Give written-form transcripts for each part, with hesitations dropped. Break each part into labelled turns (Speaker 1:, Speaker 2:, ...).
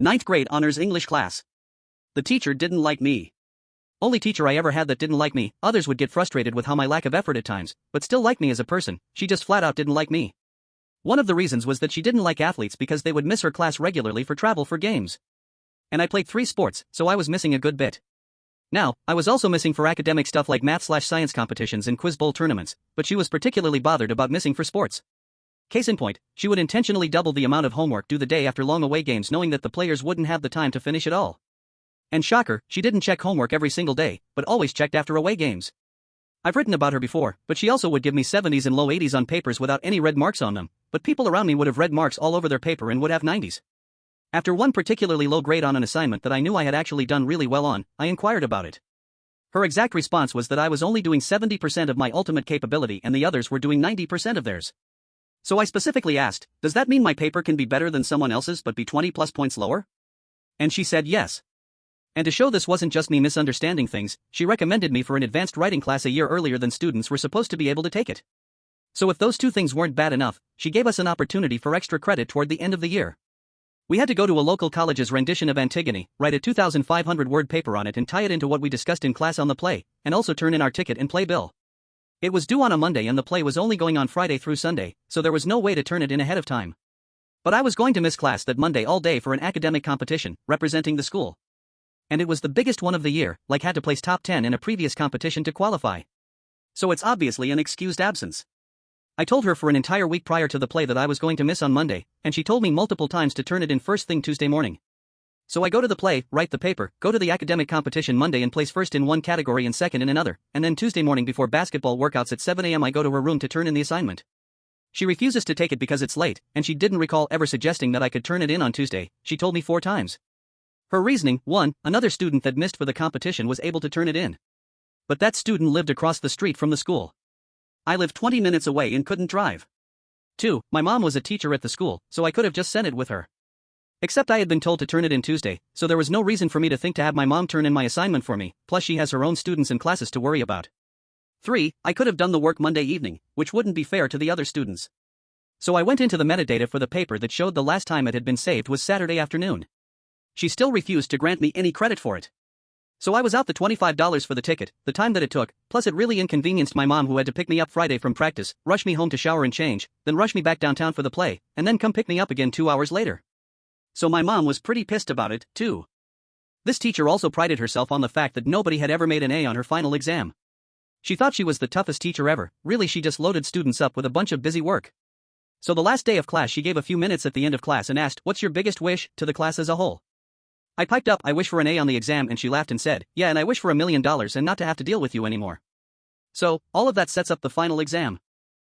Speaker 1: Ninth grade honors English class. The teacher didn't like me. Only teacher I ever had that didn't like me. Others would get frustrated with how my lack of effort at times, but still like me as a person. She just flat out didn't like me. One of the reasons was that she didn't like athletes because they would miss her class regularly for travel for games. And I played 3 sports, so I was missing a good bit. Now, I was also missing for academic stuff like math/science competitions and quiz bowl tournaments, but she was particularly bothered about missing for sports. Case in point, she would intentionally double the amount of homework due the day after long away games knowing that the players wouldn't have the time to finish it all. And shocker, she didn't check homework every single day, but always checked after away games. I've written about her before, but she also would give me 70s and low 80s on papers without any red marks on them, but people around me would have red marks all over their paper and would have 90s. After one particularly low grade on an assignment that I knew I had actually done really well on, I inquired about it. Her exact response was that I was only doing 70% of my ultimate capability and the others were doing 90% of theirs. So I specifically asked, does that mean my paper can be better than someone else's but be 20 plus points lower? And she said yes. And to show this wasn't just me misunderstanding things, she recommended me for an advanced writing class a year earlier than students were supposed to be able to take it. So if those 2 things weren't bad enough, she gave us an opportunity for extra credit toward the end of the year. We had to go to a local college's rendition of Antigone, write a 2,500-word paper on it and tie it into what we discussed in class on the play, and also turn in our ticket and play bill. It was due on a Monday and the play was only going on Friday through Sunday, so there was no way to turn it in ahead of time. But I was going to miss class that Monday all day for an academic competition, representing the school. And it was the biggest one of the year, like had to place top 10 in a previous competition to qualify. So it's obviously an excused absence. I told her for an entire week prior to the play that I was going to miss on Monday, and she told me multiple times to turn it in first thing Tuesday morning. So I go to the play, write the paper, go to the academic competition Monday and place first in one category and second in another, and then Tuesday morning before basketball workouts at 7 a.m. I go to her room to turn in the assignment. She refuses to take it because it's late, and she didn't recall ever suggesting that I could turn it in on Tuesday. She told me 4 times. Her reasoning: 1, another student that missed for the competition was able to turn it in. But that student lived across the street from the school. I lived 20 minutes away and couldn't drive. 2, my mom was a teacher at the school, so I could have just sent it with her. Except I had been told to turn it in Tuesday, so there was no reason for me to think to have my mom turn in my assignment for me, plus she has her own students and classes to worry about. 3, I could have done the work Monday evening, which wouldn't be fair to the other students. So I went into the metadata for the paper that showed the last time it had been saved was Saturday afternoon. She still refused to grant me any credit for it. So I was out the $25 for the ticket, the time that it took, plus it really inconvenienced my mom who had to pick me up Friday from practice, rush me home to shower and change, then rush me back downtown for the play, and then come pick me up again 2 hours later. So my mom was pretty pissed about it, too. This teacher also prided herself on the fact that nobody had ever made an A on her final exam. She thought she was the toughest teacher ever. Really, she just loaded students up with a bunch of busy work. So the last day of class she gave a few minutes at the end of class and asked, "What's your biggest wish?" to the class as a whole. I piped up, "I wish for an A on the exam," and she laughed and said, "Yeah, and I wish for $1 million and not to have to deal with you anymore." So, all of that sets up the final exam.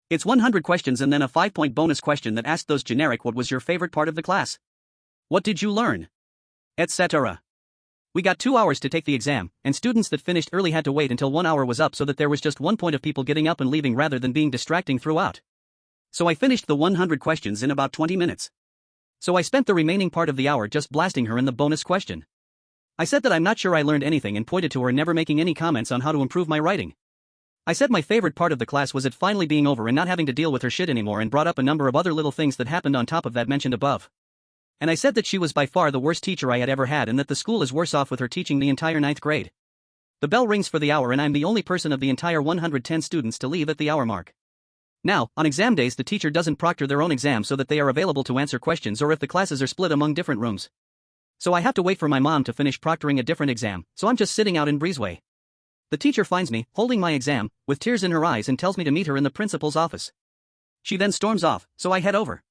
Speaker 1: It's 100 questions and then a 5-point bonus question that asked those generic "what was your favorite part of the class? What did you learn?" etc. We got 2 hours to take the exam, and students that finished early had to wait until 1 hour was up so that there was just 1 point of people getting up and leaving rather than being distracting throughout. So I finished the 100 questions in about 20 minutes. So I spent the remaining part of the hour just blasting her in the bonus question. I said that I'm not sure I learned anything and pointed to her never making any comments on how to improve my writing. I said my favorite part of the class was it finally being over and not having to deal with her shit anymore, and brought up a number of other little things that happened on top of that mentioned above. And I said that she was by far the worst teacher I had ever had and that the school is worse off with her teaching the entire 9th grade. The bell rings for the hour and I'm the only person of the entire 110 students to leave at the hour mark. Now, on exam days the teacher doesn't proctor their own exams so that they are available to answer questions or if the classes are split among different rooms. So I have to wait for my mom to finish proctoring a different exam, so I'm just sitting out in Breezeway. The teacher finds me, holding my exam, with tears in her eyes and tells me to meet her in the principal's office. She then storms off, so I head over.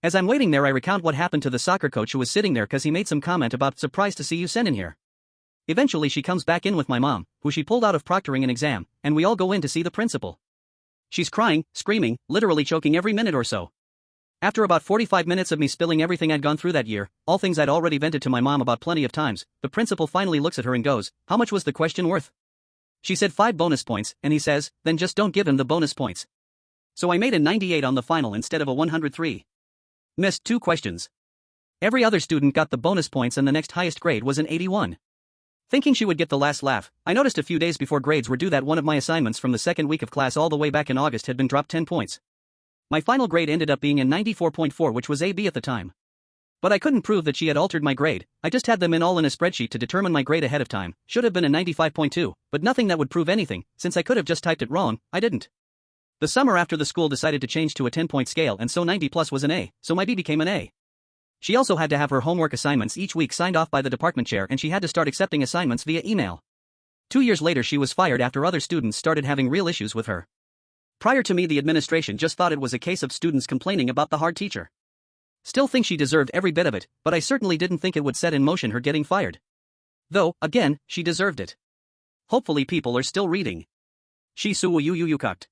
Speaker 1: As I'm waiting there I recount what happened to the soccer coach who was sitting there cause he made some comment about "surprised to see you sent in here." Eventually she comes back in with my mom, who she pulled out of proctoring an exam, and we all go in to see the principal. She's crying, screaming, literally choking every minute or so. After about 45 minutes of me spilling everything I'd gone through that year, all things I'd already vented to my mom about plenty of times, the principal finally looks at her and goes, "How much was the question worth?" She said 5 bonus points, and he says, "Then just don't give him the bonus points." So I made a 98 on the final instead of a 103. Missed 2 questions. Every other student got the bonus points and the next highest grade was an 81. Thinking she would get the last laugh, I noticed a few days before grades were due that one of my assignments from the second week of class all the way back in August had been dropped 10 points. My final grade ended up being a 94.4, which was a B at the time. But I couldn't prove that she had altered my grade, I just had them in all in a spreadsheet to determine my grade ahead of time. Should have been a 95.2, but nothing that would prove anything, since I could have just typed it wrong, I didn't. The summer after the school decided to change to a 10-point scale and so 90 plus was an A, so my B became an A. She also had to have her homework assignments each week signed off by the department chair and she had to start accepting assignments via email. 2 years later she was fired after other students started having real issues with her. Prior to me the administration just thought it was a case of students complaining about the hard teacher. Still think she deserved every bit of it, but I certainly didn't think it would set in motion her getting fired. Though, again, she deserved it. Hopefully people are still reading. Shi Suwu Yu Yu Yu Cucked.